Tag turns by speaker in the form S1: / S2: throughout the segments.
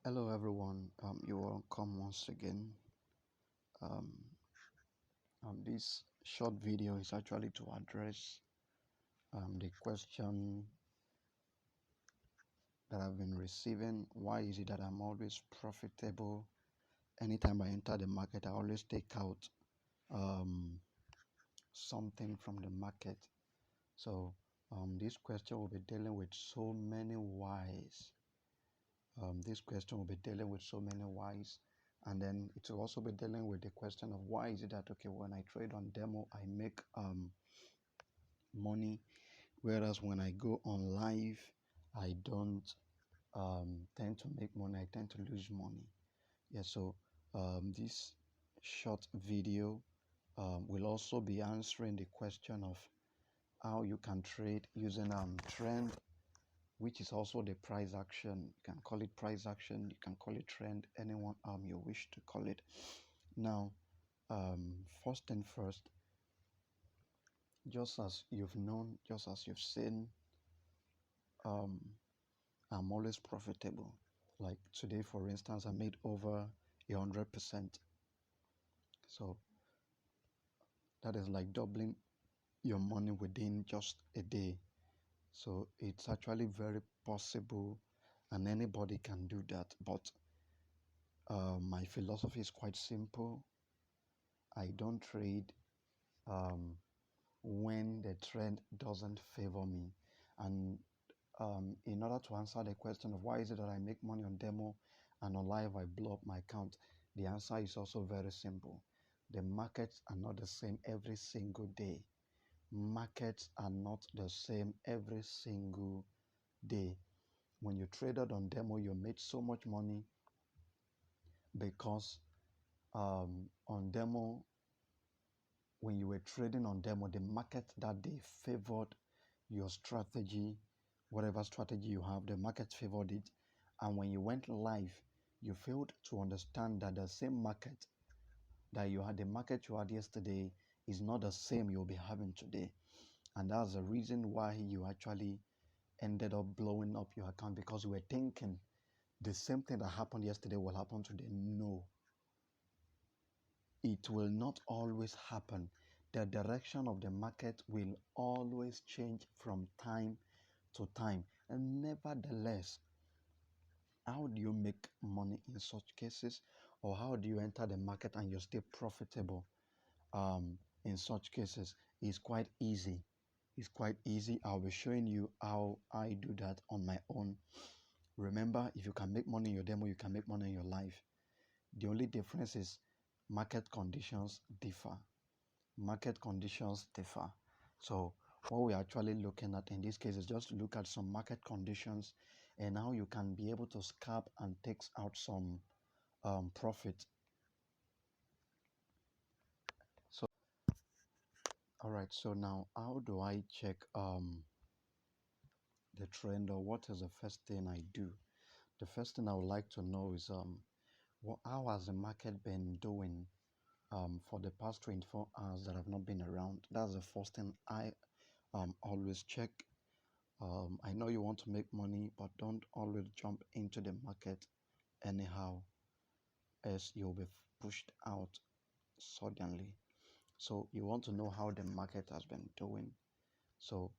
S1: Hello everyone, you're welcome once again. Um, this short video is actually to address the question that I've been receiving. Why is it that I'm always profitable? Anytime I enter the market, I always take out um, something from the market. So this question will be dealing with so many whys. This question will be dealing with so many whys, and then it will also be dealing with the question of why is it that okay, when I trade on demo I make money, whereas when I go on live I don't tend to make money, I tend to lose money. So this short video will also be answering the question of how you can trade using trend, which is also the price action. You can call it price action, you can call it trend, anyone you wish to call it. Now, first and first, just as you've known, just as you've seen, um, I'm always profitable. Like today, for instance, I made over 100%. So that is like doubling your money within just a day. So it's actually very possible, and anybody can do that. But my philosophy is quite simple. I don't trade when the trend doesn't favor me. And in order to answer the question of why is it that I make money on demo and on live I blow up my account, the answer is also very simple. The markets are not the same every single day. Markets are not the same every single day. When you traded on demo, you made so much money because on demo, when you were trading on demo, the market that day favored your strategy, whatever strategy you have, the market favored it. And when you went live, you failed to understand that the same market that you had, the market you had yesterday, is not the same you'll be having today. And that's the reason why you actually ended up blowing up your account, because you were thinking the same thing that happened yesterday will happen today. No, it will not always happen. The direction of the market will always change from time to time. And nevertheless, how do you make money in such cases? Or how do you enter the market and you're still profitable in such cases? It's quite easy. It's quite easy. I'll be showing you how I do that on my own. Remember, if you can make money in your demo, you can make money in your life. The only difference is market conditions differ. Market conditions differ. So what we're actually looking at in this case is just to look at some market conditions and how you can be able to scalp and take out some profit. So all right, so now how do I check the trend, or what is the first thing I do? The first thing I would like to know is how has the market been doing for the past 24 hours that I've not been around. That's the first thing I always check. I know you want to make money, but don't always jump into the market anyhow, as you'll be pushed out suddenly. So you want to know how the market has been doing. So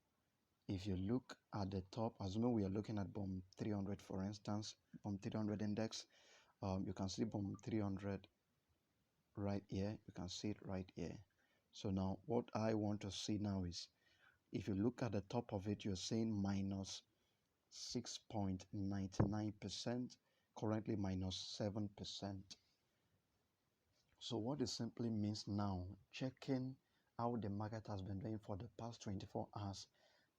S1: if you look at the top, assuming we are looking at BOM 300, for instance, BOM 300 index, you can see BOM 300 right here. You can see it right here. So now what I want to see now is, if you look at the top of it, you're seeing minus 6.99%, currently minus 7%. So what it simply means now, checking how the market has been doing for the past 24 hours,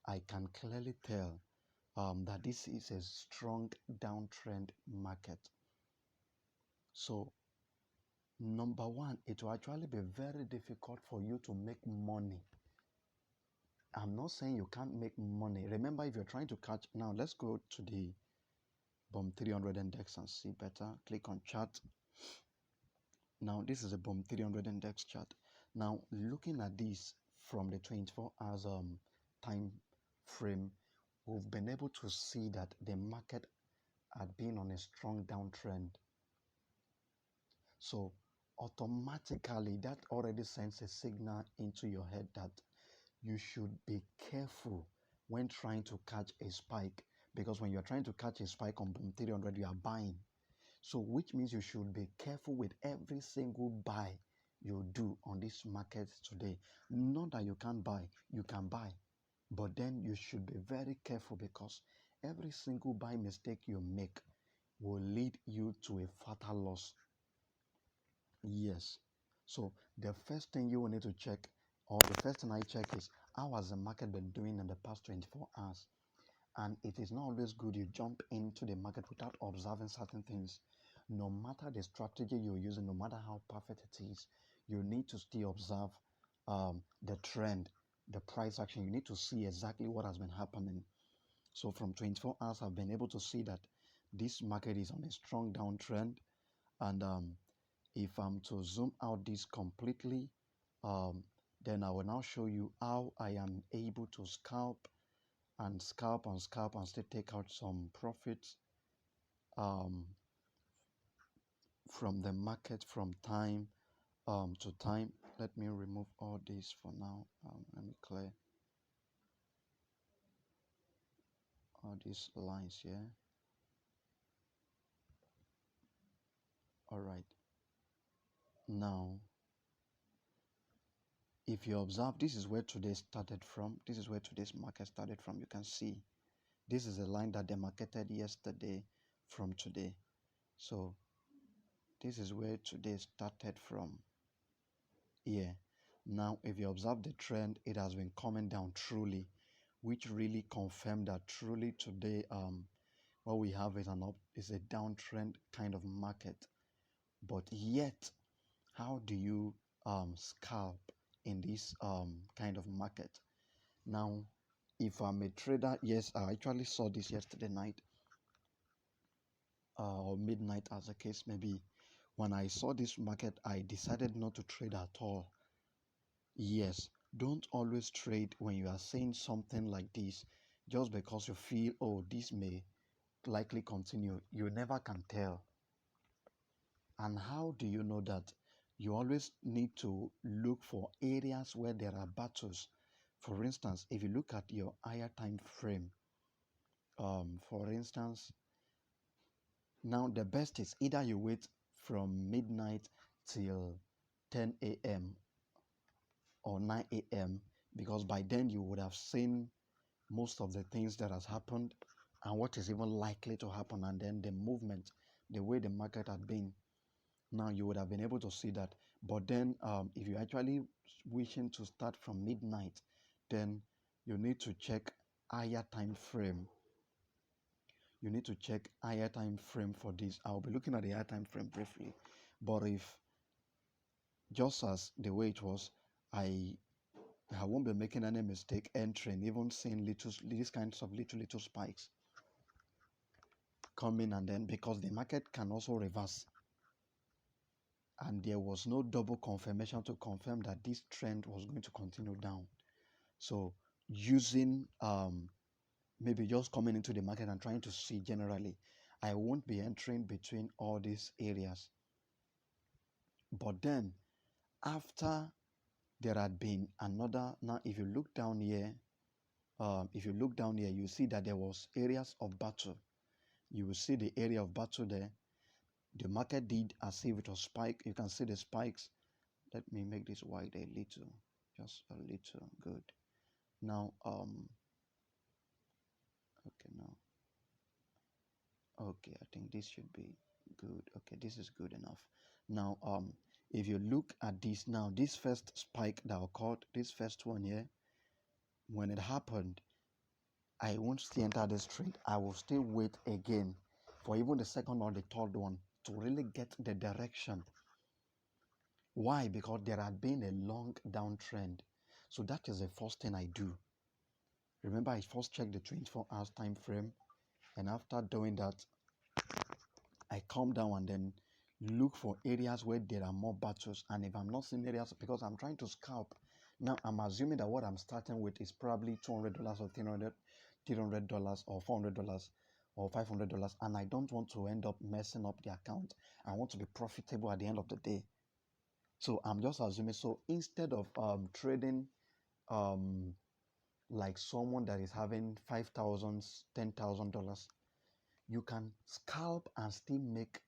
S1: I can clearly tell that this is a strong downtrend market. So number one, it will actually be very difficult for you to make money. I'm not saying you can't make money. Remember, if you're trying to catch, now let's go to the BOM 300 index and see better. Click on chart. Now this is a BOM 300 index chart. Now looking at this from the 24 hours time frame, we've been able to see that the market had been on a strong downtrend. So automatically that already sends a signal into your head that you should be careful when trying to catch a spike, because when you're trying to catch a spike on boom 300 you are buying. So which means you should be careful with every single buy you do on this market today. Not that you can't buy, you can buy, but then you should be very careful, because every single buy mistake you make will lead you to a fatal loss. Yes. So the first thing you will need to check, or the first thing I check, is how has the market been doing in the past 24 hours? And it is not always good you jump into the market without observing certain things. No matter the strategy you're using, no matter how perfect it is, you need to still observe the trend, the price action. You need to see exactly what has been happening. So from 24 hours, I've been able to see that this market is on a strong downtrend. And if I'm to zoom out this completely, um, then I will now show you how I am able to scalp and scalp and scalp and still take out some profits um, from the market from time to time. Let me remove all this for now. Let me clear all these lines here. All right. Now, if you observe, this is where today started from. This is where today's market started from. You can see this is a line that they marketed yesterday from today. So this is where today started from. Yeah. Now, if you observe the trend, it has been coming down truly, which really confirmed that truly today, what we have is a downtrend kind of market. But yet, how do you scalp in this kind of market? Now, if I'm a trader, yes, I actually saw this yesterday night, or midnight as the case may be. When I saw this market, I decided not to trade at all. Yes, don't always trade when you are saying something like this just because you feel, oh, this may likely continue. You never can tell. And how do you know that? You always need to look for areas where there are battles. For instance, if you look at your higher time frame, for instance, now the best is either you wait from midnight till 10 a.m. or 9 a.m. because by then you would have seen most of the things that has happened and what is even likely to happen, and then the movement, the way the market had been. Now you would have been able to see that. But then if you're actually wishing to start from midnight, then you need to check higher time frame. You need to check higher time frame for this. I'll be looking at the higher time frame briefly. But if just as the way it was, I won't be making any mistake entering, even seeing these kinds of little spikes coming, and then because the market can also reverse, and there was no double confirmation to confirm that this trend was going to continue down. So using maybe just coming into the market and trying to see generally, I won't be entering between all these areas. But then after there had been another, now if you look down here, you see that there was areas of battle. You will see the area of battle there. The market did as if it was spike. You can see the spikes. Let me make this wide a little, just a little. Good. Now, okay, now, okay, I think this should be good. Okay, this is good enough. Now, if you look at this now, this first spike that occurred, this first one here, when it happened, I won't still enter this trade. I will still wait again for even the second or the third one to really get the direction. Why? Because there had been a long downtrend. So that is the first thing I do. Remember, I first check the 24 hours time frame, and after doing that, I come down and then look for areas where there are more battles. And if I'm not seeing areas, because I'm trying to scalp, now I'm assuming that what I'm starting with is probably $200 or $300 or $400. or $500, and I don't want to end up messing up the account. I want to be profitable at the end of the day. So I'm just assuming. So instead of trading um, like someone that is having $5,000, $10,000, you can scalp and still make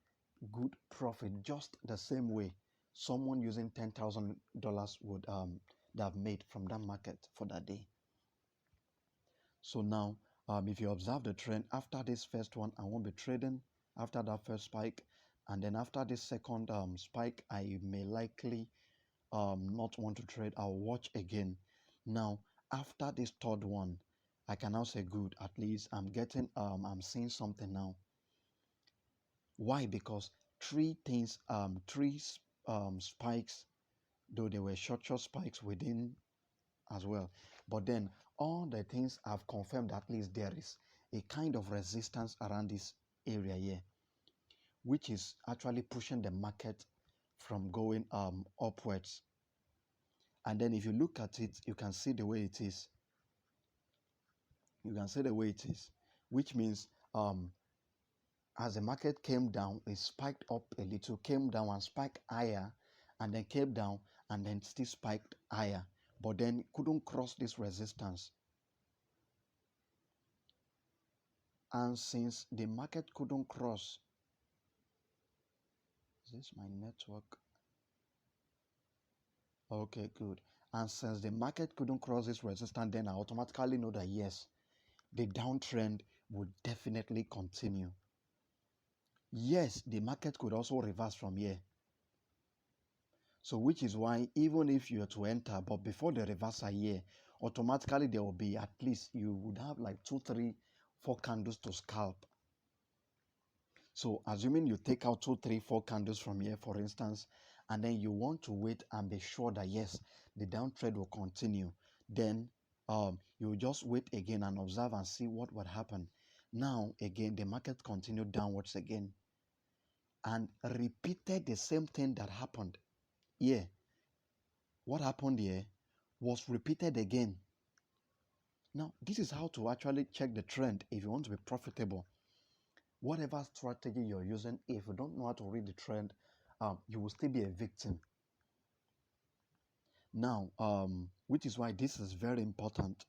S1: good profit just the same way someone using $10,000 would have made from that market for that day. So now, if you observe the trend, after this first one, I won't be trading after that first spike, and then after this second spike, I may likely not want to trade. I'll watch again. Now, after this third one, I can now say, good, at least I'm seeing something now. Why? Because three spikes, though they were short spikes within as well. But then all the things have confirmed at least there is a kind of resistance around this area here, which is actually pushing the market from going upwards. And then if you look at it, you can see the way it is. You can see the way it is, which means as the market came down, it spiked up a little, came down and spiked higher, and then came down and then still spiked higher, but then couldn't cross this resistance. And since the market couldn't cross, is this my network? Okay, good. And since the market couldn't cross this resistance, then I automatically know that yes, the downtrend would definitely continue. Yes, the market could also reverse from here. So which is why even if you are to enter, but before the reversal here, automatically there will be at least, you would have like 2, 3, 4 candles to scalp. So assuming you take out 2, 3, 4 candles from here, for instance, and then you want to wait and be sure that yes, the downtrend will continue, then you just wait again and observe and see what would happen. Now again, the market continued downwards again and repeated the same thing that happened here. What happened here was repeated again. Now, this is how to actually check the trend if you want to be profitable. Whatever strategy you're using, if you don't know how to read the trend, you will still be a victim. Now, which is why this is very important.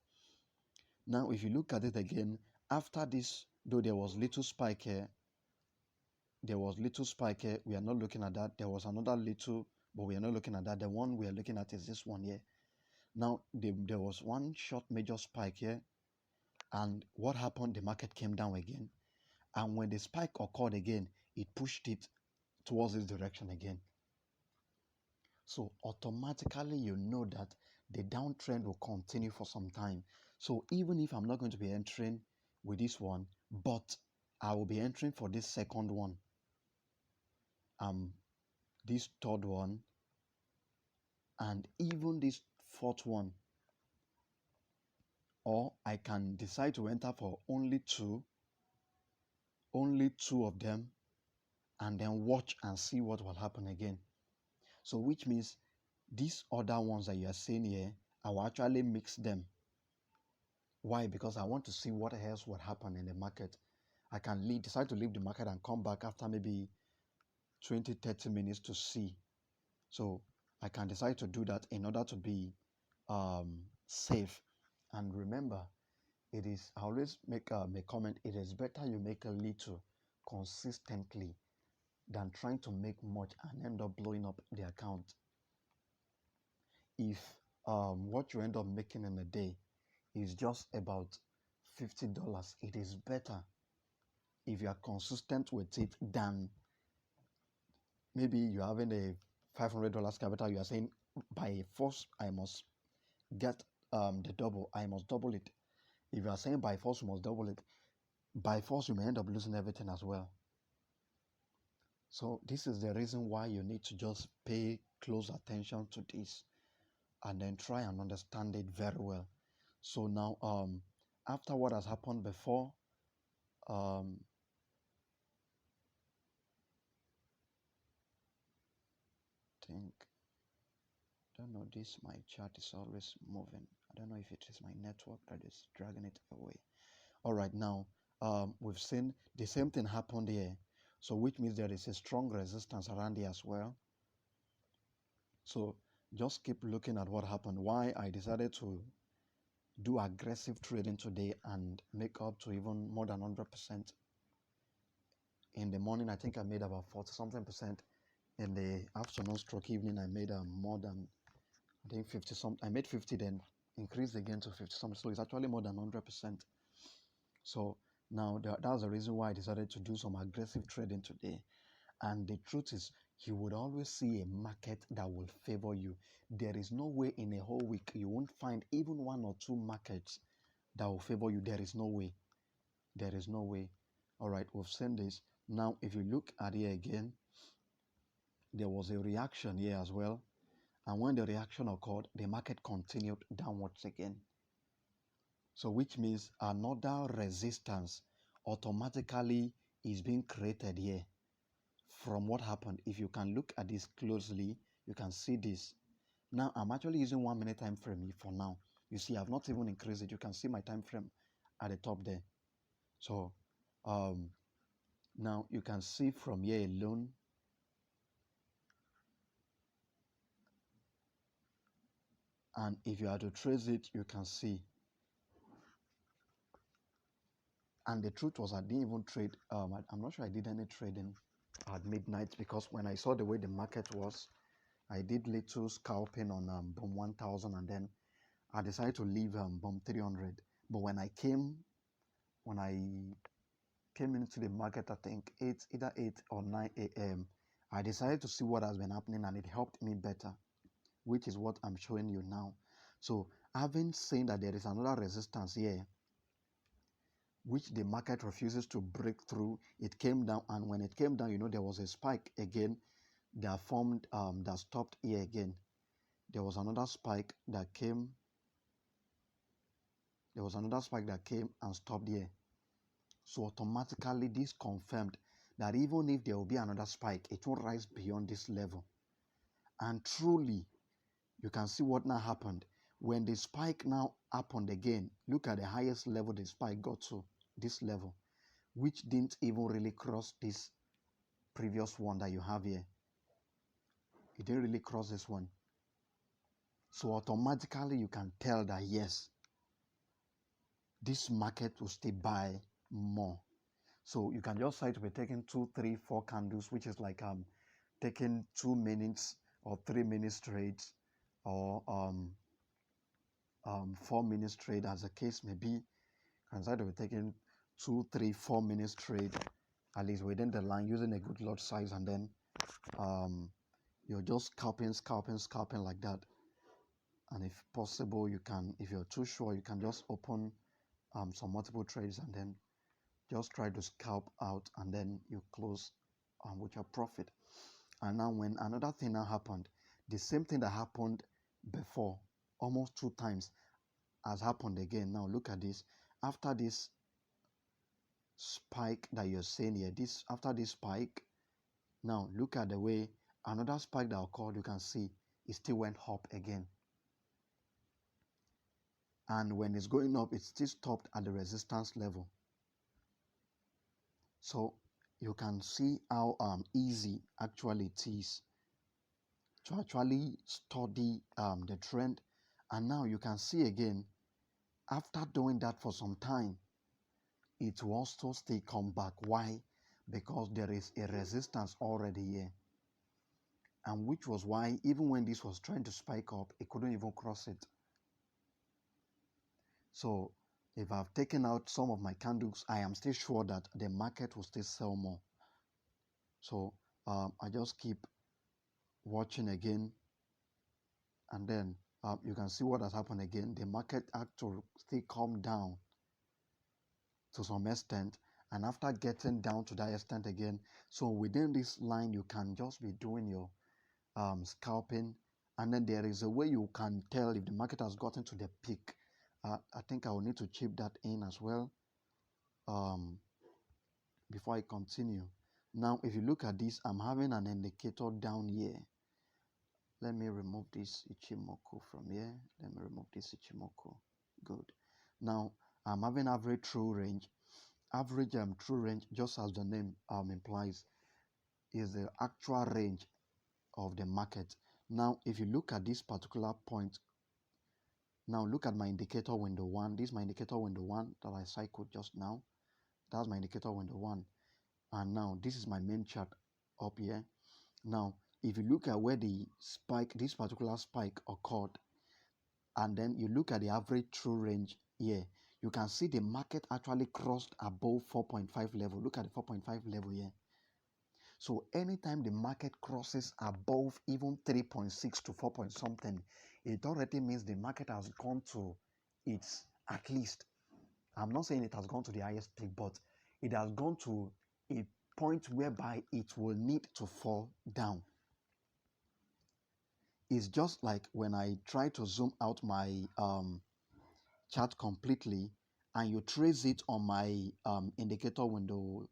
S1: Now, if you look at it again, after this, though there was little spike here, we are not looking at that. There was another little, but we are not looking at that. The one we are looking at is this one here. Now, there was one short major spike here, and what happened? The market came down again, and when the spike occurred again, it pushed it towards this direction again. So automatically you know that the downtrend will continue for some time. So even if I'm not going to be entering with this one, but I will be entering for this second one, this third one, and even this fourth one, or I can decide to enter for only two of them, and then watch and see what will happen again. So which means these other ones that you are seeing here, I will actually mix them. Why? Because I want to see what else would happen in the market. I can decide to leave the market and come back after maybe 20, 30 minutes to see. So I can decide to do that in order to be safe. And remember, I always make a comment, it is better you make a little consistently than trying to make much and end up blowing up the account. If what you end up making in a day is just about $50, it is better if you are consistent with it than maybe you're having a $500 capital. You are saying by force I must get the double, I must double it. If you are saying by force you must double it, by force you may end up losing everything as well. So this is the reason why you need to just pay close attention to this and then try and understand it very well. So now after what has happened before, think, I don't know, this my chart is always moving. I don't know if it is my network that is dragging it away. All right, now we've seen the same thing happened here. So which means there is a strong resistance around here as well. So just keep looking at what happened. Why I decided to do aggressive trading today and make up to even more than 100%. In the morning, I think I made about 40 something percent. In the afternoon stroke evening, I made more than, I think 50 something. I made 50, then increased again to 50 something. So it's actually more than 100%. So now that's the reason why I decided to do some aggressive trading today. And the truth is, you would always see a market that will favor you. There is no way in a whole week you won't find even one or two markets that will favor you. There is no way. There is no way. All right, we've seen this. Now, if you look at here again, there was a reaction here as well. And when the reaction occurred, the market continued downwards again. So which means another resistance automatically is being created here from what happened. If you can look at this closely, you can see this. Now I'm actually using 1 minute time frame for now. You see, I've not even increased it. You can see my time frame at the top there. So now you can see from here alone, and if you are to trace it, you can see. And the truth was, I didn't even trade. I'm not sure I did any trading at midnight, because when I saw the way the market was, I did little scalping on BOM 1000, and then I decided to leave BOM 300. But when I came into the market, I think either 8 or 9 a.m., I decided to see what has been happening, and it helped me better, which is what I'm showing you now. So having seen that there is another resistance here, which the market refuses to break through, it came down, and when it came down, there was a spike again that formed, that stopped here again. There was another spike that came. There was another spike that came and stopped here. So automatically this confirmed that even if there will be another spike, it won't rise beyond this level. And truly, you can see what now happened. When the spike now happened again, look at the highest level the spike got to, this level, which didn't even really cross this previous one that you have here. It didn't really cross this one. So automatically you can tell that yes, this market will still buy more. So you can just try to be taking 2, 3, 4 candles, which is like taking 2 minutes or 3 minutes trades, or 4 minutes trade, as the case may be. You can try to be taking 2, 3, 4 minutes trade, at least within the line, using a good lot size, and then you're just scalping like that. And if possible, you can, if you're too sure, you can just open some multiple trades, and then just try to scalp out, and then you close with your profit. And now when another thing now happened, the same thing that happened before almost 2 times has happened again. Now look at this. After this spike that you're seeing here, after this spike, now look at the way another spike that occurred. You can see it still went up again. And when it's going up, it still stopped at the resistance level. So you can see how easy actually it is to actually study the trend. And now you can see again, after doing that for some time, it will also still come back. Why? Because there is a resistance already here, and which was why even when this was trying to spike up, it couldn't even cross it. So if I've taken out some of my candles, I am still sure that the market will still sell more. So I just keep watching again, and then you can see what has happened again. The market actually still come down to some extent, and after getting down to that extent again, so within this line you can just be doing your scalping, and then there is a way you can tell if the market has gotten to the peak. I think I will need to chip that in as well before I continue. Now if you look at this, I'm having an indicator down here. Let me remove this Ichimoku from here. Let me remove this Ichimoku. Good. Now I'm having average true range, average true range, just as the name implies, is the actual range of the market. Now, if you look at this particular point, now look at my indicator window 1. This is my indicator window 1 that I cycled just now. That's my indicator window 1. And now this is my main chart up here. Now, if you look at where the spike, this particular spike occurred, and then you look at the average true range here, you can see the market actually crossed above 4.5 level. Look at the 4.5 level here. So anytime the market crosses above even 3.6 to 4 point something, it already means the market has gone to its, at least, I'm not saying it has gone to the highest peak, but it has gone to a point whereby it will need to fall down. It's just like when I try to zoom out my chart completely and you trace it on my indicator window,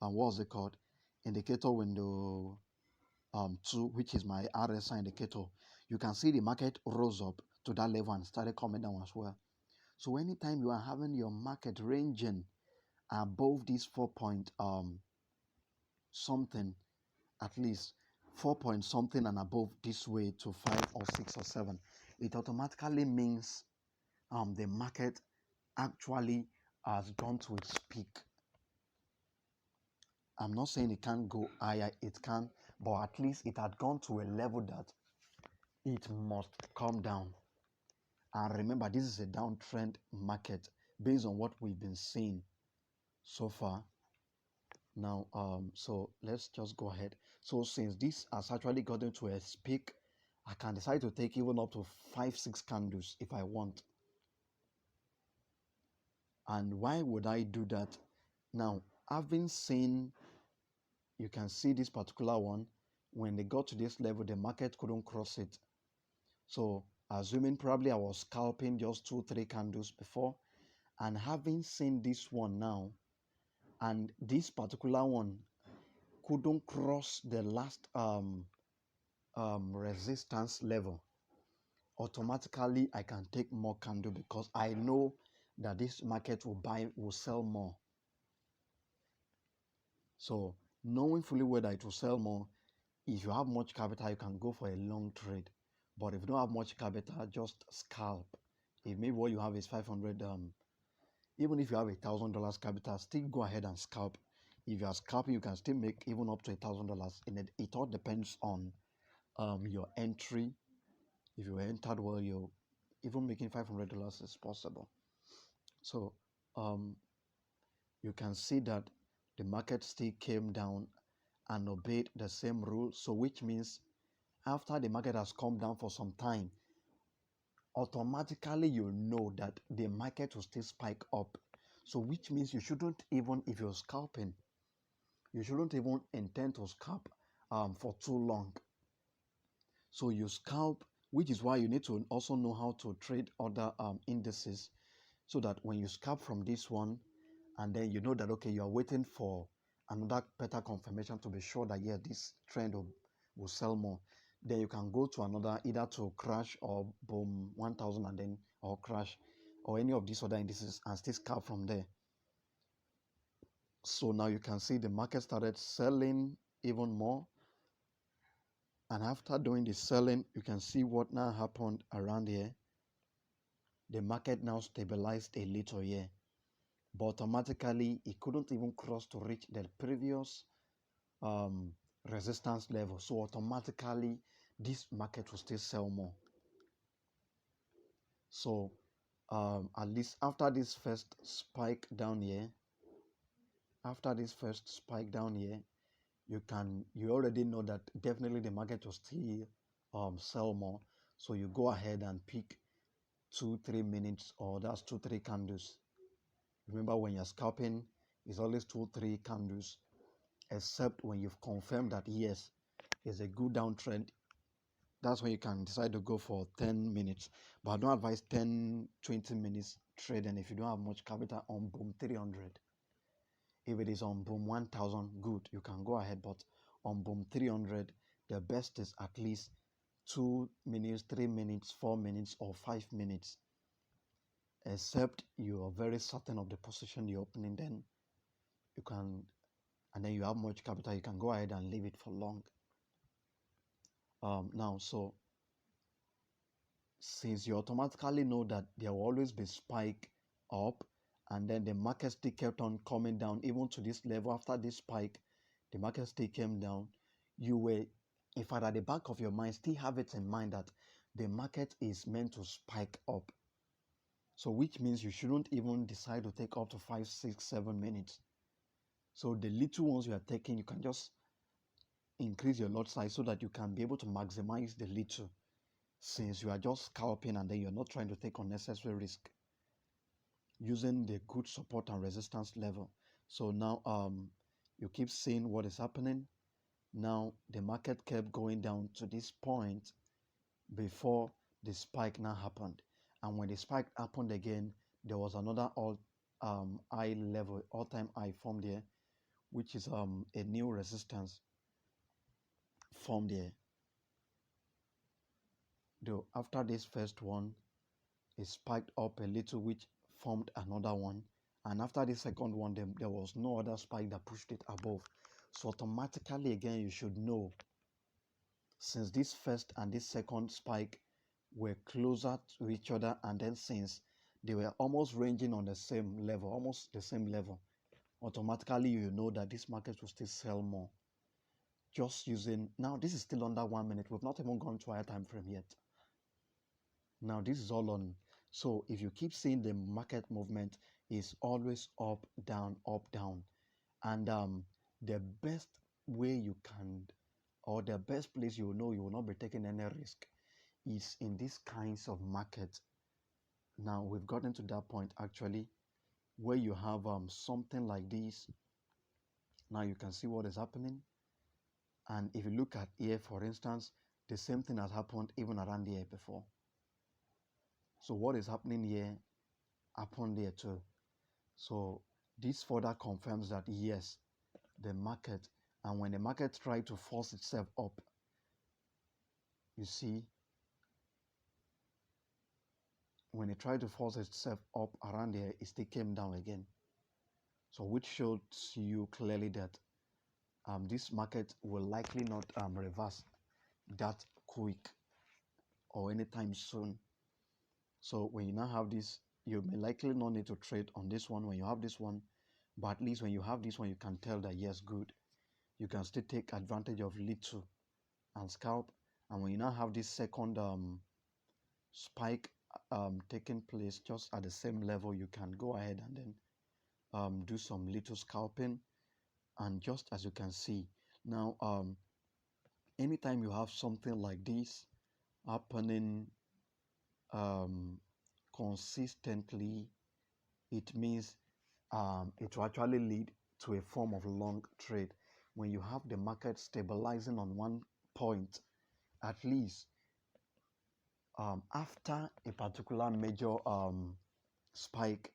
S1: what's it called? Indicator window 2, which is my RSI indicator. You can see the market rose up to that level and started coming down as well. So anytime you are having your market ranging above this 4 point something, at least 4 point something and above this way to 5 or 6 or 7, it automatically means the market actually has gone to its peak. I'm not saying it can't go higher, it can, but at least it had gone to a level that it must come down. And remember, this is a downtrend market based on what we've been seeing so far. Now, so let's just go ahead. So since this has actually gotten to a peak, I can decide to take even up to 5-6 candles if I want. And why would I do that? Now, having seen, you can see this particular one, when they got to this level, the market couldn't cross it. So assuming probably I was scalping just 2-3 candles before, and having seen this one now, and this particular one couldn't cross the last resistance level, automatically I can take more candle because I know that this market will sell more. So knowing fully whether it will sell more, if you have much capital, you can go for a long trade. But if you don't have much capital, just scalp. If maybe what you have is 500, even if you have $1,000 capital, still go ahead and scalp. If you are scalping, you can still make even up to $1,000. And it all depends on your entry. If you entered well, you're even making $500 is possible. So you can see that the market still came down and obeyed the same rule. So which means after the market has come down for some time, automatically you know that the market will still spike up. So which means you shouldn't even, if you're scalping, you shouldn't even intend to scalp for too long. So you scalp, which is why you need to also know how to trade other indices, so that when you scalp from this one, and then you know that, okay, you are waiting for another better confirmation to be sure that, yeah, this trend will sell more. Then you can go to another, either to crash or boom 1000 and then, or crash, or any of these other indices, and still scalp from there. So now you can see the market started selling even more. And after doing the selling, you can see what now happened around here. The market now stabilized a little here, but automatically it couldn't even cross to reach the previous resistance level. So automatically this market will still sell more. So at least after this first spike down here, you already know that definitely the market will still sell more. So you go ahead and pick 2-3 minutes, or that's 2-3 candles. Remember, when you're scalping, it's always 2-3 candles, except when you've confirmed that yes, it's a good downtrend. That's when you can decide to go for 10 minutes. But I don't advise 10-20 minutes trading if you don't have much capital on boom 300. If it is on boom 1000, good, you can go ahead. But on boom 300, the best is at least 2 minutes, 3 minutes, 4 minutes, or 5 minutes. Except you are very certain of the position you're opening, then you can, and then you have much capital, you can go ahead and leave it for long. Now, so since you automatically know that there will always be spike up, and then the market still kept on coming down even to this level. After this spike, the market still came down. You were, in fact, at the back of your mind, still have it in mind that the market is meant to spike up. So which means you shouldn't even decide to take up to 5, 6, 7 minutes. So the little ones you are taking, you can just increase your lot size so that you can be able to maximize the little, since you are just scalping and then you're not trying to take unnecessary risk, using the good support and resistance level. So now you keep seeing what is happening. Now the market kept going down to this point before the spike now happened. And when the spike happened again, there was another high level, all-time high formed there, which is a new resistance formed there. Though after this first one, it spiked up a little, which formed another one. And after the second one, there was no other spike that pushed it above. So automatically, again, you should know, since this first and this second spike were closer to each other, and then since they were almost ranging on the same level, almost the same level, automatically you know that this market will still sell more. Just using, now this is still under 1 minute. We've not even gone to higher time frame yet. Now this is all on. So if you keep seeing the market movement is always up, down, and the best way you can, or the best place you know you will not be taking any risk, is in these kinds of markets. Now we've gotten to that point actually where you have something like this. Now you can see what is happening, and if you look at here, for instance, the same thing has happened even around here before. So what is happening here happened there too. So this further confirms that yes, the market, and when the market tried to force itself up, you see, when it tried to force itself up around there, it still came down again. So which shows you clearly that this market will likely not reverse that quick or anytime soon. So when you now have this, you may likely not need to trade on this one when you have this one, but at least when you have this one, you can tell that yes, good. You can still take advantage of little and scalp. And when you now have this second spike taking place just at the same level, you can go ahead and then do some little scalping. And just as you can see now, anytime you have something like this happening consistently, it means it will actually lead to a form of long trade. When you have the market stabilizing on one point, at least after a particular major spike,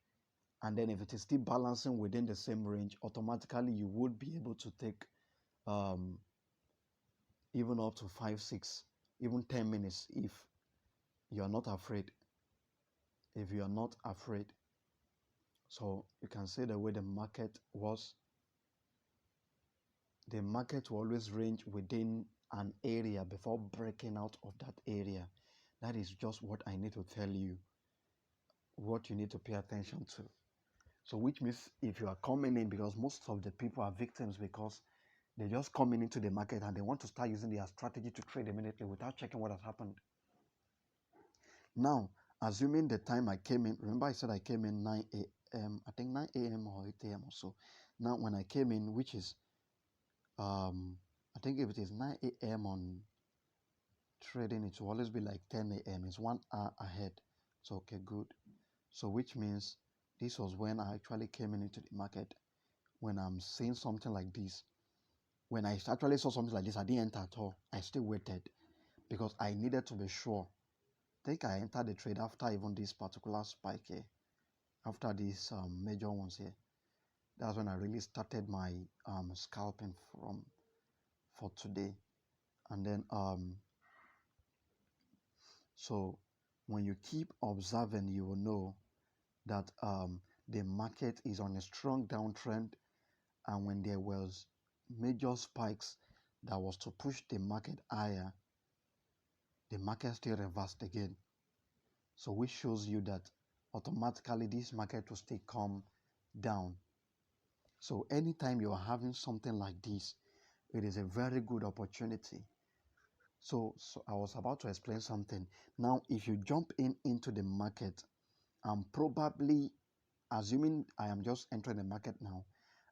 S1: and then if it is still balancing within the same range, automatically you would be able to take even up to 5, 6, even 10 minutes if you are not afraid. If you are not afraid. So you can see the way the market was. The market will always range within an area before breaking out of that area. That is just what I need to tell you, what you need to pay attention to. So which means if you are coming in, because most of the people are victims because they're just coming into the market and they want to start using their strategy to trade immediately without checking what has happened. Now, assuming the time I came in, remember I said I came in 9 a.m., I think 9 a.m. or 8 a.m. or so. Now, when I came in, which is, I think if it is 9 a.m. on trading, it will always be like 10 a.m. It's 1 hour ahead. So, okay, good. So, which means this was when I actually came into the market. When I'm seeing something like this, when I actually saw something like this, I didn't enter at all. I still waited because I needed to be sure. I think I entered the trade after even this particular spike here, after these major ones here. That's when I really started my scalping for today. And then so when you keep observing, you will know that the market is on a strong downtrend, and when there was major spikes that was to push the market higher, the market still reversed again. So which shows you that automatically this market will still come down. So anytime you are having something like this, it is a very good opportunity. So I was about to explain something. Now, if you jump into the market, I'm probably assuming I am just entering the market now,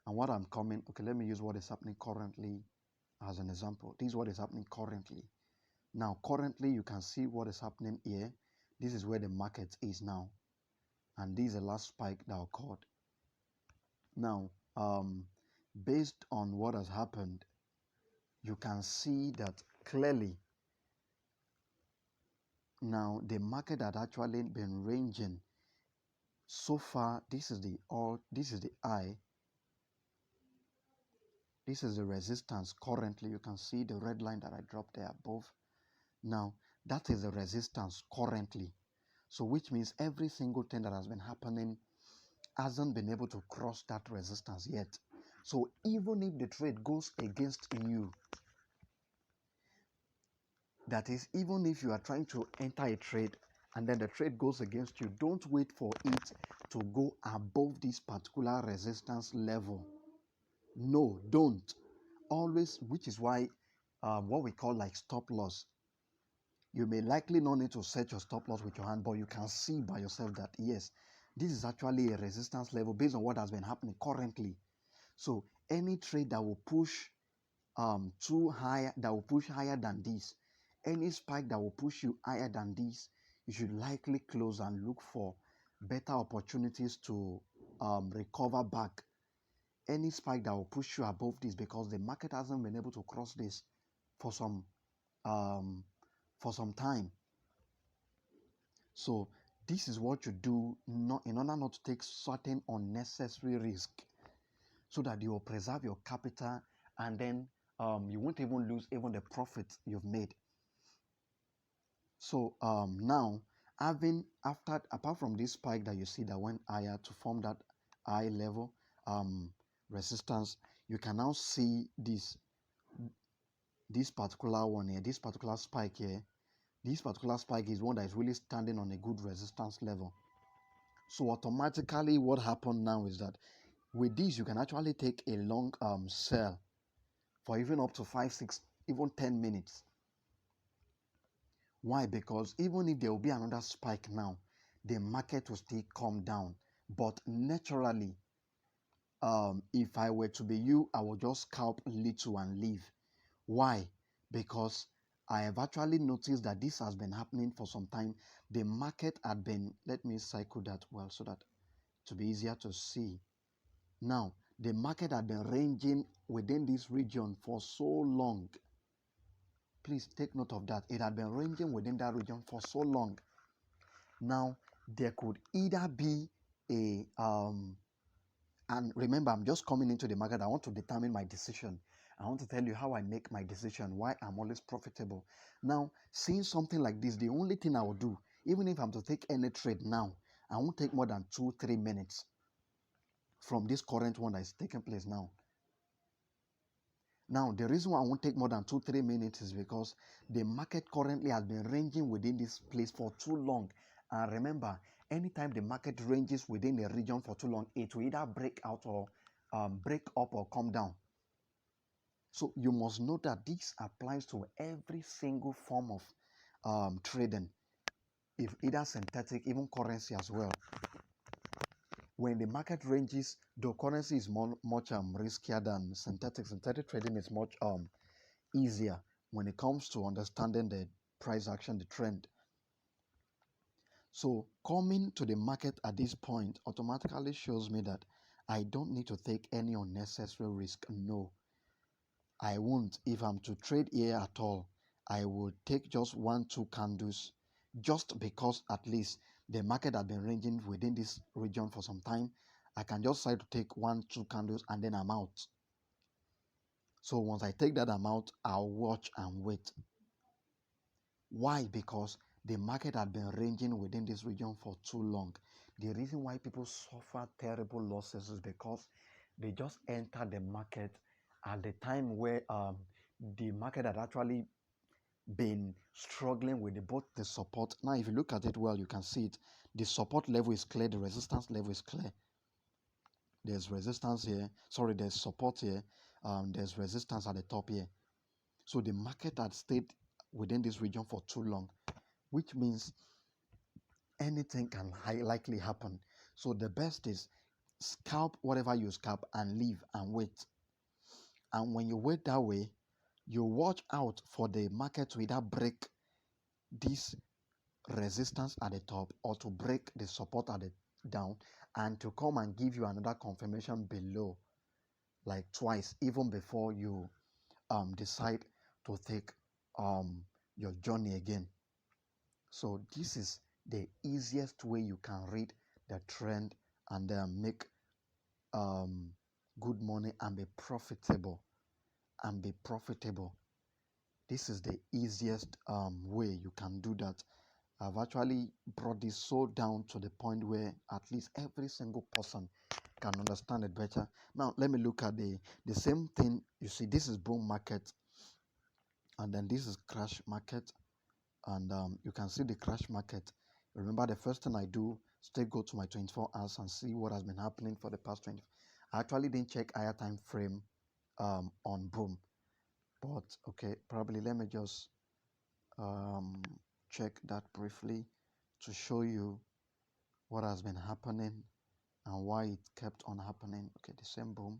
S1: and what I'm coming, okay, let me use what is happening currently as an example. This is what is happening currently. Now, currently, you can see what is happening here. This is where the market is now, and this is the last spike that occurred. Now, based on what has happened, you can see that clearly. Now, the market had actually been ranging. So far, this is the high. This is the resistance currently. You can see the red line that I dropped there above. Now, that is the resistance currently. So which means every single thing that has been happening hasn't been able to cross that resistance yet. So even if the trade goes against you, that is, even if you are trying to enter a trade and then the trade goes against you, don't wait for it to go above this particular resistance level. No, don't. Always, which is why what we call like stop loss. You may likely not need to set your stop loss with your hand, but you can see by yourself that yes, this is actually a resistance level based on what has been happening currently. So any trade that will push too high, that will push higher than this, any spike that will push you higher than this, you should likely close and look for better opportunities to recover back. Any spike that will push you above this, because the market hasn't been able to cross this for some time. So this is what you do not in order not to take certain unnecessary risk, so that you will preserve your capital, and then you won't even lose even the profit you've made. So now, apart from this spike that you see that went higher to form that high level resistance, you can now see this particular one here, this particular spike here. This particular spike is one that is really standing on a good resistance level. So automatically what happened now is that with this you can actually take a long sell for even up to 5, 6, even 10 minutes. Why? Because even if there will be another spike now, the market will still come down. But naturally, if I were to be you, I would just scalp little and leave. Why? Because I have actually noticed that this has been happening for some time. The market had been, let me cycle that well so that to be easier to see. Now, the market had been ranging within this region for so long. Please take note of that. It had been ranging within that region for so long. Now, there could either be a and remember, I'm just coming into the market. I want to determine my decision. I want to tell you how I make my decision, why I'm always profitable. Now, seeing something like this, the only thing I will do, even if I'm to take any trade now, I won't take more than 2-3 minutes from this current one that is taking place now. Now, the reason why I won't take more than 2-3 minutes is because the market currently has been ranging within this place for too long. And remember, anytime the market ranges within a region for too long, it will either break out or break up or come down. So you must know that this applies to every single form of trading, if either synthetic, even currency as well. When the market ranges, the currency is much riskier than synthetic. Synthetic trading is much easier when it comes to understanding the price action, the trend. So coming to the market at this point automatically shows me that I don't need to take any unnecessary risk. No, I won't. If I'm to trade here at all, I will take just 1-2 candles, just because at least the market has been ranging within this region for some time. I can just decide to take 1-2 candles and then I'm out. So once I take that amount, I'll watch and wait. Why? Because the market had been ranging within this region for too long. The reason why people suffer terrible losses is because they just enter the market at the time where the market had actually been struggling with both the support. Now, if you look at it well, you can see it. The support level is clear, the resistance level is clear. There's resistance here. Sorry, there's support here. There's resistance at the top here. So the market had stayed within this region for too long, which means anything can likely happen. So the best is scalp whatever you scalp and leave and wait. And when you wait that way, you watch out for the market to either break this resistance at the top or to break the support at the down and to come and give you another confirmation below, like twice, even before you decide to take your journey again. So this is the easiest way you can read the trend and make good money and be profitable This is the easiest way you can do that. I've actually brought this so down to the point where at least every single person can understand it better. Now let me look at the same thing. You see, this is bull market, and then this is crash market, and you can see the crash market. Remember, the first thing I do, still go to my 24 hours and see what has been happening for the past 20. I actually didn't check higher time frame on boom, but okay, probably let me just check that briefly to show you what has been happening and why it kept on happening. Okay, the same boom.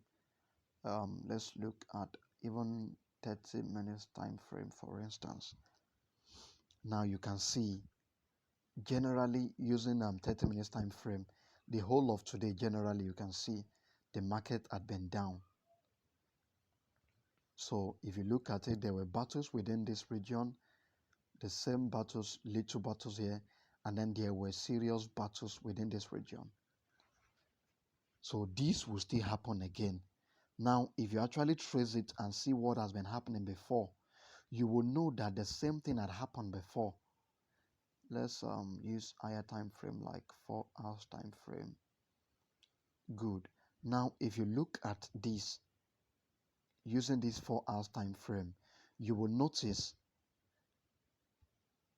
S1: Let's look at even 30 minutes time frame, for instance. Now you can see, generally using 30 minutes time frame, the whole of today, generally you can see the market had been down. So if you look at it, there were battles within this region, the same battles, little battles here, and then there were serious battles within this region. So this will still happen again. Now, if you actually trace it and see what has been happening before, you will know that the same thing had happened before. Let's use higher time frame, like 4 hours time frame. Good. Now, if you look at this using this 4 hours time frame, you will notice,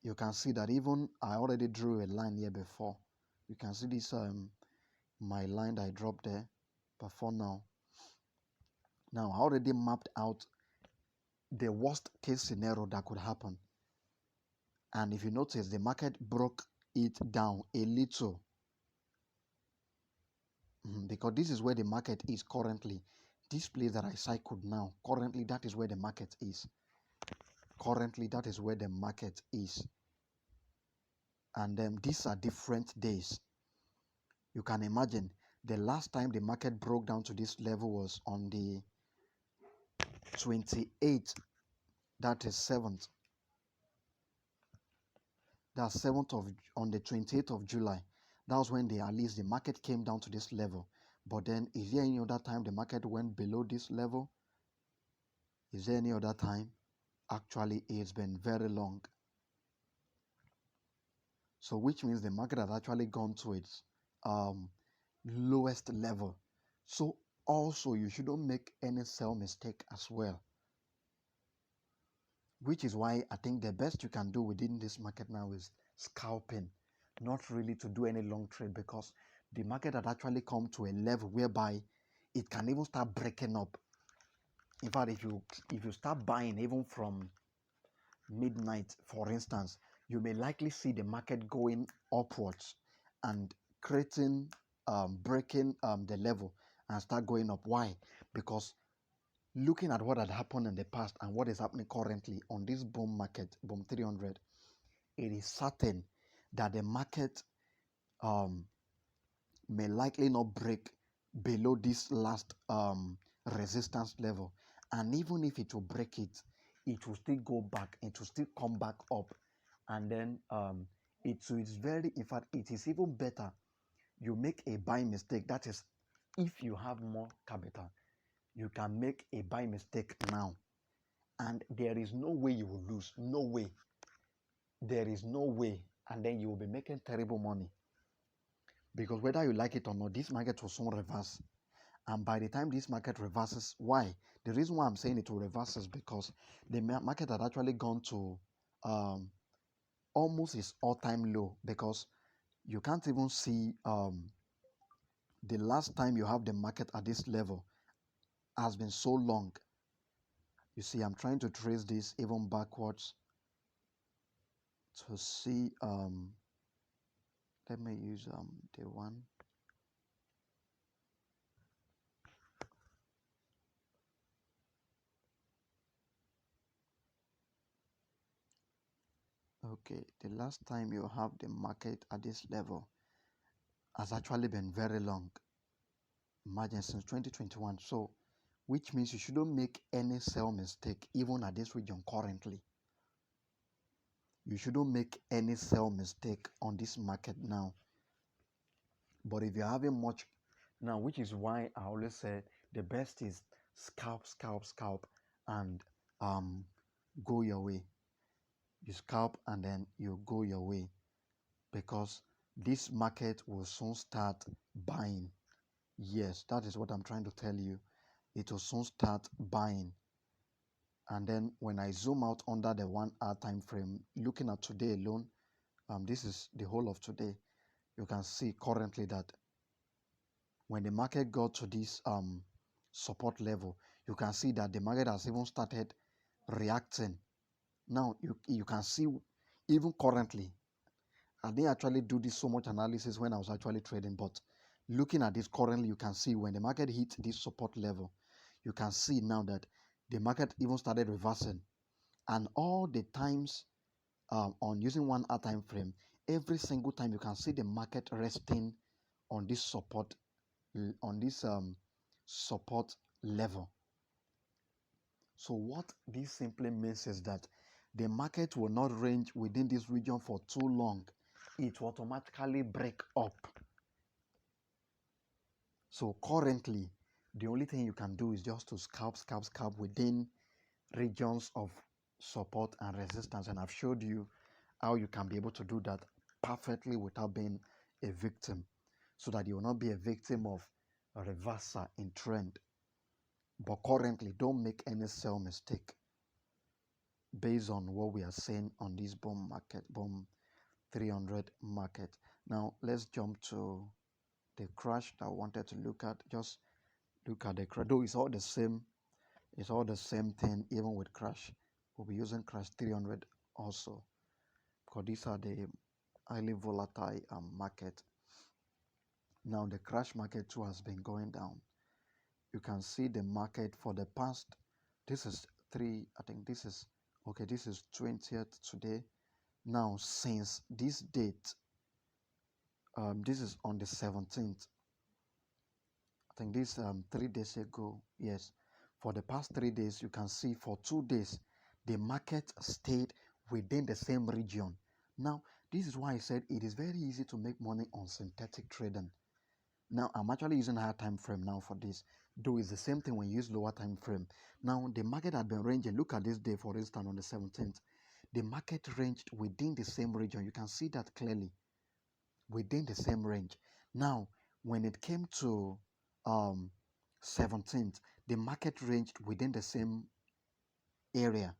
S1: you can see that even I already drew a line here before. You can see this my line that I dropped there before now. Now I already mapped out the worst case scenario that could happen. And if you notice, the market broke it down a little. Because this is where the market is currently. This place that I cycled now, currently that is where the market is. Currently that is where the market is. And these are different days. You can imagine the last time the market broke down to this level was on the 28th, that is 7th. That's 7th of, on the 28th of July. That was when at least the market came down to this level. But then, is there any other time the market went below this level? Is there any other time? Actually, it's been very long. So which means the market has actually gone to its lowest level. So also, you shouldn't make any sell mistake as well. Which is why I think the best you can do within this market now is scalping, not really to do any long trade, because the market had actually come to a level whereby it can even start breaking up. In fact, if you start buying even from midnight, for instance, you may likely see the market going upwards and creating breaking the level and start going up. Why? Because looking at what had happened in the past and what is happening currently on this boom market, boom 300, it is certain that the market may likely not break below this last resistance level. And even if it will break it, it will still go back, it will still come back up. And then it is very, in fact, it is even better you make a buy mistake. That is, if you have more capital, you can make a buy mistake now, and there is no way you will lose. No way. There is no way. And then you will be making terrible money. Because whether you like it or not, this market will soon reverse. And by the time this market reverses, why? The reason why I'm saying it will reverse is because the market had actually gone to um, almost its all-time low, because you can't even see the last time you have the market at this level has been so long. You see, I'm trying to trace this even backwards to see. Let me use the one. Okay, the last time you have the market at this level has actually been very long. Imagine, since 2021. So, which means you shouldn't make any sell mistake even at this region currently. You shouldn't make any sell mistake on this market now. But if you're having much now, which is why I always say the best is scalp, scalp, scalp, and go your way. You scalp and then you go your way, because this market will soon start buying. Yes, that is what I'm trying to tell you. It will soon start buying. And then when I zoom out under the 1 hour time frame, looking at today alone, this is the whole of today, you can see currently that when the market got to this support level, you can see that the market has even started reacting. Now you can see even currently, I didn't actually do this so much analysis when I was actually trading, but looking at this currently, you can see when the market hit this support level, you can see now that the market even started reversing. And all the times on using 1 hour time frame, every single time you can see the market resting on this support, on this support level. So what this simply means is that the market will not range within this region for too long. It will automatically break up. So currently, the only thing you can do is just to scalp, scalp, scalp within regions of support and resistance. And I've showed you how you can be able to do that perfectly without being a victim, so that you will not be a victim of a reversal in trend. But currently, don't make any sell mistake based on what we are seeing on this boom market, boom 300 market. Now let's jump to the crash that I wanted to look at. Just look at the crash. Though it's all the same, it's all the same thing. Even with crash, we'll be using crash 300 also, because these are the highly volatile market. Now the crash market too has been going down. You can see the market for the past, this is I think this is, okay, this is 20th today. Now since this date, this is on the 17th. I think this 3 days ago. Yes, for the past 3 days, you can see for 2 days the market stayed within the same region. Now this is why I said it is very easy to make money on synthetic trading. Now I'm actually using higher time frame now for this, though it's the same thing when you use lower time frame. Now the market had been ranging. Look at this day, for instance, on the 17th. The market ranged within the same region. You can see that clearly, within the same range. Now when it came to 17th, the market ranged within the same area.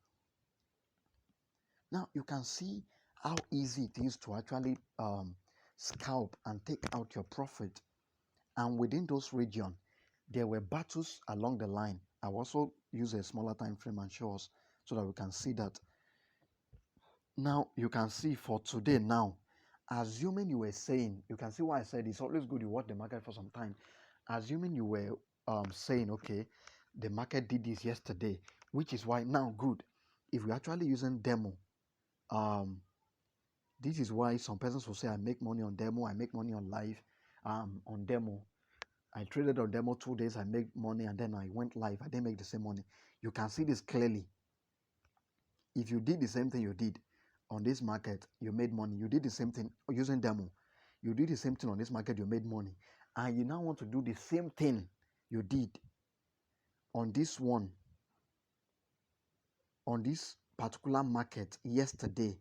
S1: Now you can see how easy it is to actually scalp and take out your profit. And within those regions, there were battles along the line. I will also use a smaller time frame and show us so that we can see that. Now you can see for today now, assuming you were saying, you can see why I said it's always good you watch the market for some time. Assuming you were saying, okay, the market did this yesterday, which is why now good. If we're actually using demo, this is why some persons will say I make money on demo, I make money on live, on demo. I traded on demo 2 days, I made money, and then I went live, I didn't make the same money. You can see this clearly. If you did the same thing you did on this market, you made money. You did the same thing using demo. You did the same thing on this market, you made money. And you now want to do the same thing you did on this one, on this particular market yesterday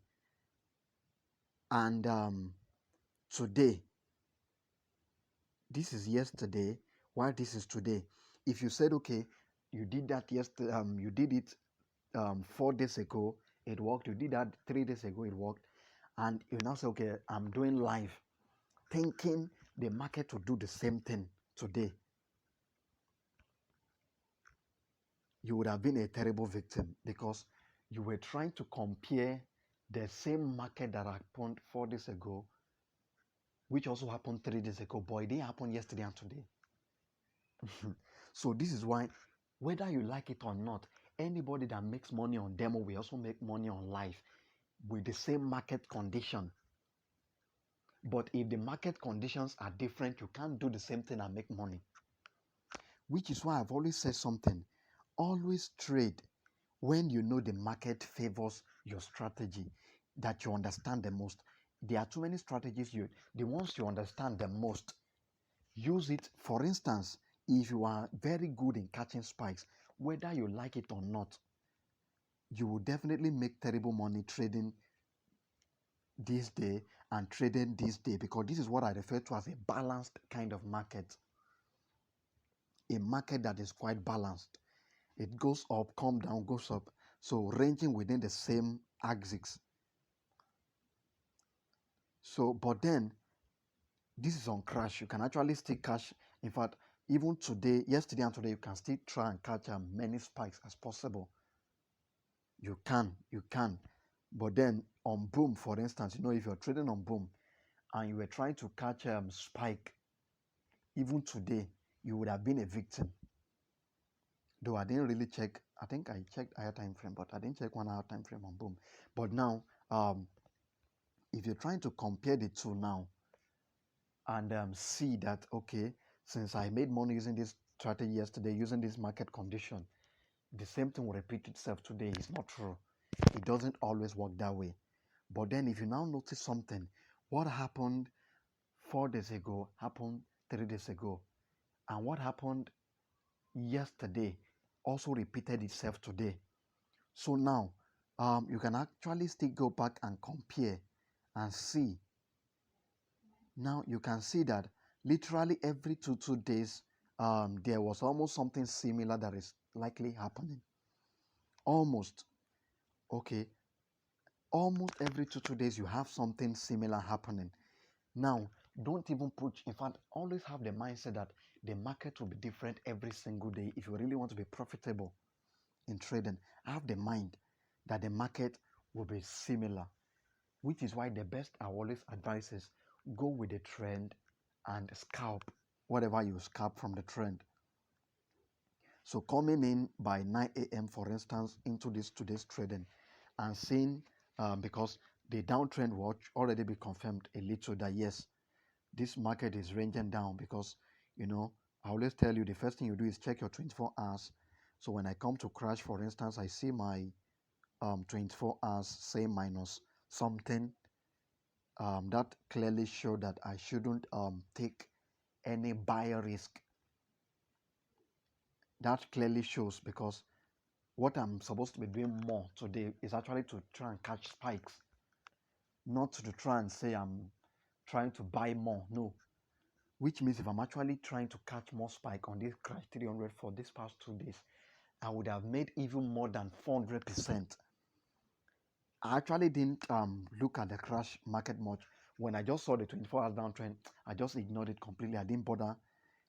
S1: and today. This is yesterday. While this is today. If you said, okay, you did that yesterday, you did it 4 days ago, it worked. You did that 3 days ago, it worked. And you now say, okay, I'm doing live, thinking the market will do the same thing today. You would have been a terrible victim, because you were trying to compare the same market that happened 4 days ago, which also happened 3 days ago, but it didn't happen yesterday and today. So this is why, whether you like it or not, anybody that makes money on demo will also make money on live with the same market condition. But if the market conditions are different, you can't do the same thing and make money. Which is why I've always said something. Always trade when you know the market favors your strategy, that you understand the most. There are too many strategies, the ones you understand the most, use it. For instance, if you are very good in catching spikes, whether you like it or not, you will definitely make terrible money trading this day and trading this day, because this is what I refer to as a balanced kind of market. A market that is quite balanced. It goes up, come down, goes up. So ranging within the same axis. So, but then this is on crash. You can actually still catch. In fact, even today, yesterday and today, you can still try and catch as many spikes as possible. You can. But then on boom, for instance, if you're trading on boom and you were trying to catch spike, even today, you would have been a victim. Though I didn't really check. I think I checked higher time frame, but I didn't check 1 hour time frame on boom. But now, if you're trying to compare the two now and see that, okay, since I made money using this strategy yesterday, using this market condition, the same thing will repeat itself today. It's not true. It doesn't always work that way. But then if you now notice something, what happened 4 days ago happened 3 days ago, and what happened yesterday also repeated itself today. So now you can actually still go back and compare and see. Now you can see that literally every two days there was almost something similar that is likely happening. Almost. Okay. Almost every two days you have something similar happening. Now, don't even in fact, always have the mindset that the market will be different every single day. If you really want to be profitable in trading, have the mind that the market will be similar, which is why the best I always advise is go with the trend and scalp whatever you scalp from the trend. So coming in by 9 a.m., for instance, into today's trading and seeing, because the downtrend will already be confirmed a little that yes, this market is ranging down, because I always tell you the first thing you do is check your 24 hours. So when I come to crash, for instance, I see my 24 hours say minus something, that clearly show that I shouldn't take any buyer risk. That clearly shows, because what I'm supposed to be doing more today is actually to try and catch spikes, not to try and say I'm trying to buy more. No. Which means if I'm actually trying to catch more spike on this crash 300 for this past 2 days, I would have made even more than 400%. I actually didn't look at the crash market much. When I just saw the 24 hours downtrend, I just ignored it completely. I didn't bother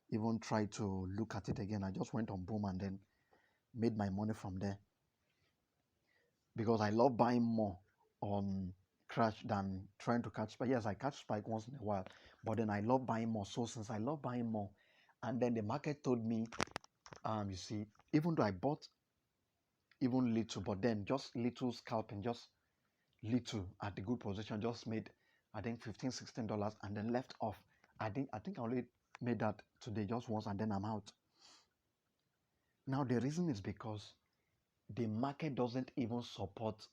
S1: even try to look at it again. I just went on boom and then made my money from there, because I love buying more on crash than trying to catch spike. Yes, I catch spike once in a while, but then I love buying more. So since I love buying more, and then the market told me, you see, even though I bought even little, but then just little scalping, just little at the good position, just made I think $15-16 and then left off. I think I only made that today just once and then I'm out. Now the reason is because the market doesn't even support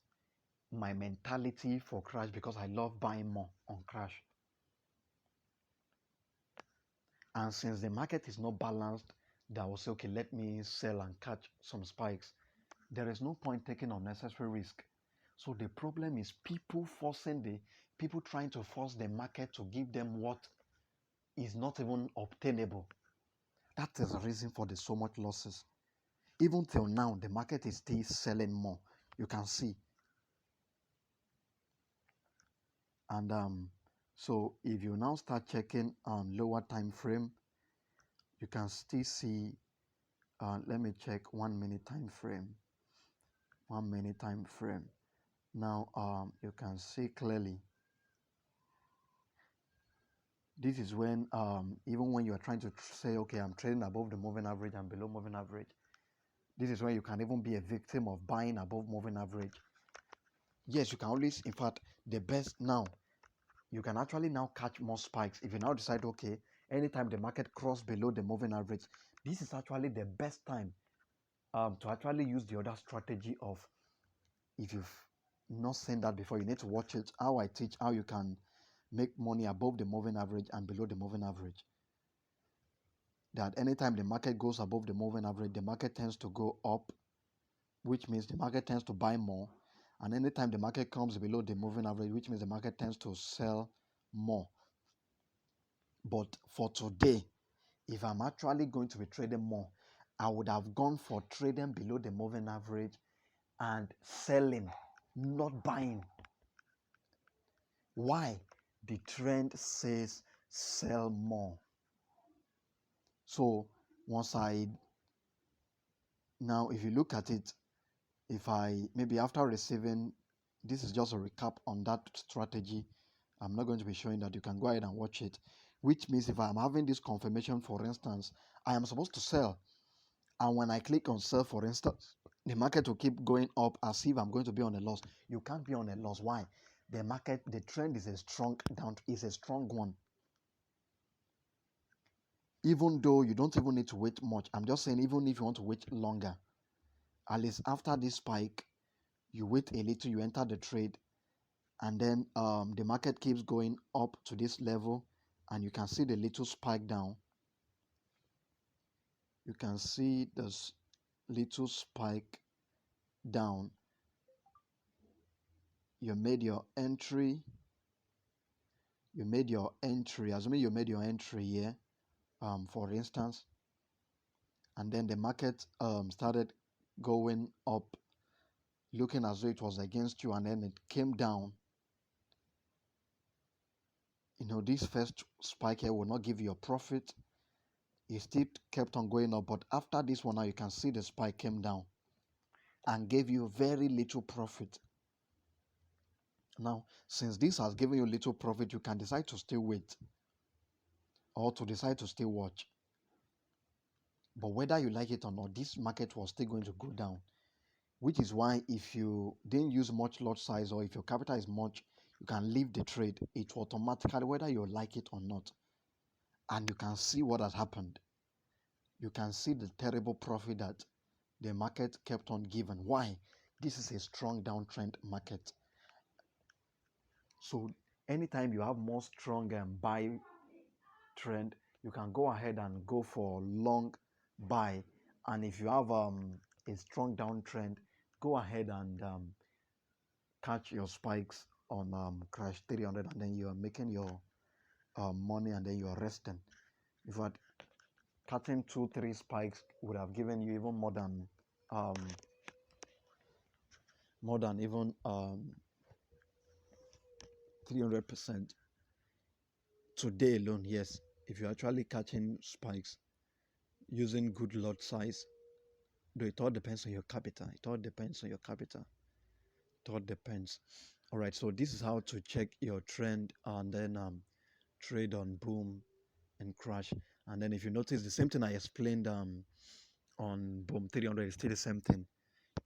S1: my mentality for crash, because I love buying more on crash. And since the market is not balanced, that will say, okay, let me sell and catch some spikes. There is no point taking unnecessary risk. So the problem is people trying to force the market to give them what is not even obtainable. That is the reason for the so much losses. Even till now, the market is still selling more. You can see. And so if you now start checking on lower time frame, you can still see. Let me check 1 minute time frame. 1 minute time frame. Now you can see clearly. This is when even when you are trying to say, okay, I'm trading above the moving average and below moving average. This is when you can even be a victim of buying above moving average. Yes, you can always, in fact, the best now, you can actually now catch more spikes. If you now decide, okay, anytime the market cross below the moving average, this is actually the best time to actually use the other strategy of, if you've not seen that before, you need to watch it, how I teach how you can make money above the moving average and below the moving average. That anytime the market goes above the moving average, the market tends to go up, which means the market tends to buy more. And anytime the market comes below the moving average, which means the market tends to sell more. But for today, if I'm actually going to be trading more, I would have gone for trading below the moving average and selling, not buying. Why? The trend says sell more. So now if you look at it, if I maybe after receiving, this is just a recap on that strategy. I'm not going to be showing that. You can go ahead and watch it, which means if I'm having this confirmation, for instance, I am supposed to sell. And when I click on sell, for instance, the market will keep going up as if I'm going to be on a loss. You can't be on a loss. Why? The trend is a strong one. Even though you don't even need to wait much. I'm just saying, even if you want to wait longer, at least after this spike, you wait a little, you enter the trade, and then the market keeps going up to this level, and you can see the little spike down. You can see this little spike down. You made your entry. Assuming you made your entry here, for instance, and then the market started going up, looking as though it was against you, and then it came down. This first spike here will not give you a profit. It still kept on going up, but after this one now, you can see the spike came down and gave you very little profit. Now, since this has given you little profit, you can decide to still wait or to decide to still watch. But whether you like it or not, this market was still going to go down, which is why if you didn't use much lot size or if your capital is much, you can leave the trade. It will automatically, whether you like it or not. And you can see what has happened. You can see the terrible profit that the market kept on giving. Why? This is a strong downtrend market. So anytime you have more strong buy trend, you can go ahead and go for long buy. And if you have a strong downtrend, go ahead and catch your spikes on crash 300, and then you are making your money, and then you are resting. In fact, catching 2-3 spikes would have given you even more than even 300% today alone. Yes, if you're actually catching spikes using good lot size, though it all depends on your capital. It all depends. All right, so this is how to check your trend and then trade on boom and crash. And then if you notice, the same thing I explained on boom 300 is still the same thing.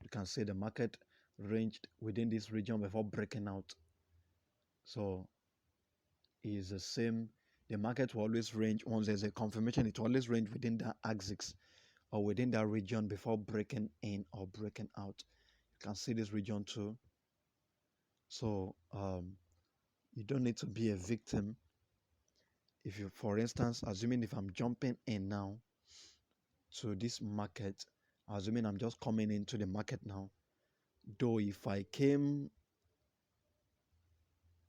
S1: You can see the market ranged within this region before breaking out. So is the same. The market will always range, once there's a confirmation, it will always range within that axis or within that region before breaking in or breaking out. You can see this region too. So you don't need to be a victim. If you, for instance, assuming if I'm jumping in now to this market, assuming I'm just coming into the market now, though if I came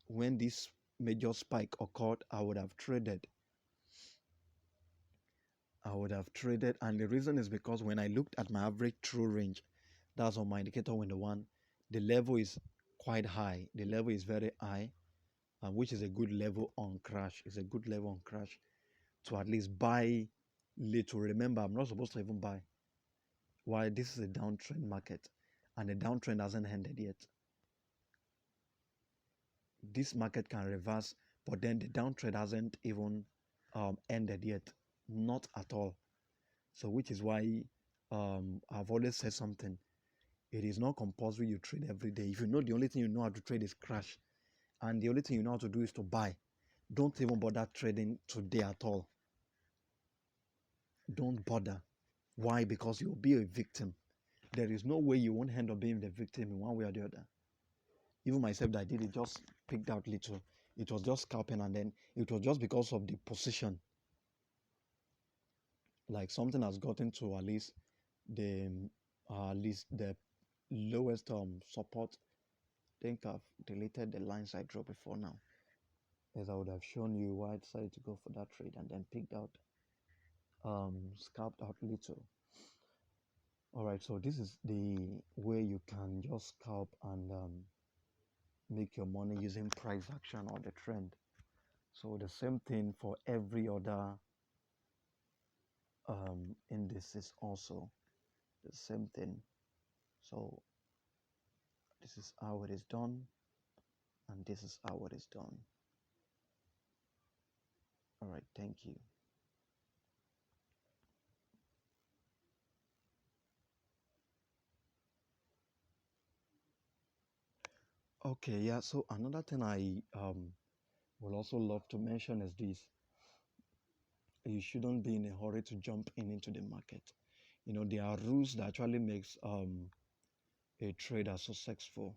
S1: when this major spike occurred, I would have traded. I would have traded. And the reason is because when I looked at my average true range, that's on my indicator window one, the level is quite high. The level is very high, which is a good level on crash. It's a good level on crash to at least buy little. Remember, I'm not supposed to even buy. Why? This is a downtrend market, and the downtrend hasn't ended yet. This market can reverse, but then the downtrend hasn't even ended yet, not at all. So, which is why I've always said something. It is not compulsory you trade every day. If you know the only thing you know how to trade is crash, and the only thing you know how to do is to buy, don't even bother trading today at all. Don't bother. Why? Because you'll be a victim. There is no way you won't end up being the victim in one way or the other. Even myself that I did it just picked out little. It was just scalping, and then it was just because of the position. Like something has gotten to at least the lowest support. I think I've deleted the lines I drew before now, as I would have shown you why I decided to go for that trade and then picked out scalped out little. All right, so this is the way you can just scalp and make your money using price action or the trend. So the same thing for every other indices also, the same thing. So this is how it is done, and this is how it is done. All right, thank you. Okay, yeah, so another thing I will also love to mention is this. You shouldn't be in a hurry to jump into the market. There are rules that actually makes a trader successful.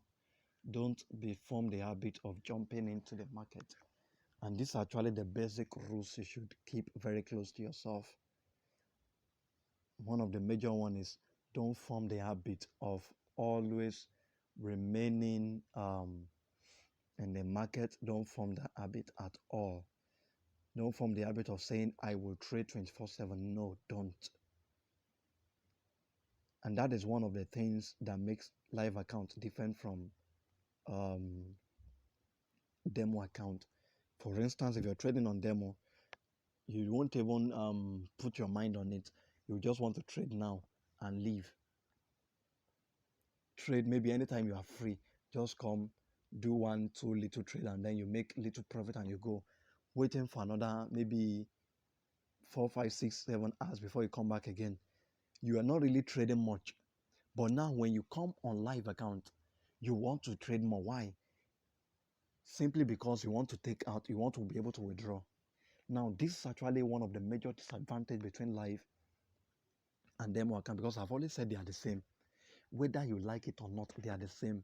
S1: Don't be form the habit of jumping into the market. And these are actually the basic rules you should keep very close to yourself. One of the major one is don't form the habit of always remaining in the market. Don't form the habit at all. Don't form the habit of saying, I will trade 24/7. No, don't. And that is one of the things that makes live account different from um, demo account. For instance, if you're trading on demo, you won't even put your mind on it. You just want to trade now and leave. Trade maybe anytime you are free. Just come, do 1, 2 little trade, and then you make little profit and you go. Waiting for another maybe 4, 5, 6, 7 hours before you come back again. You are not really trading much. But now when you come on live account, you want to trade more. Why? Simply because you want to take out, you want to be able to withdraw. Now, this is actually one of the major disadvantages between live and demo account, because I've always said they are the same. Whether you like it or not, they are the same.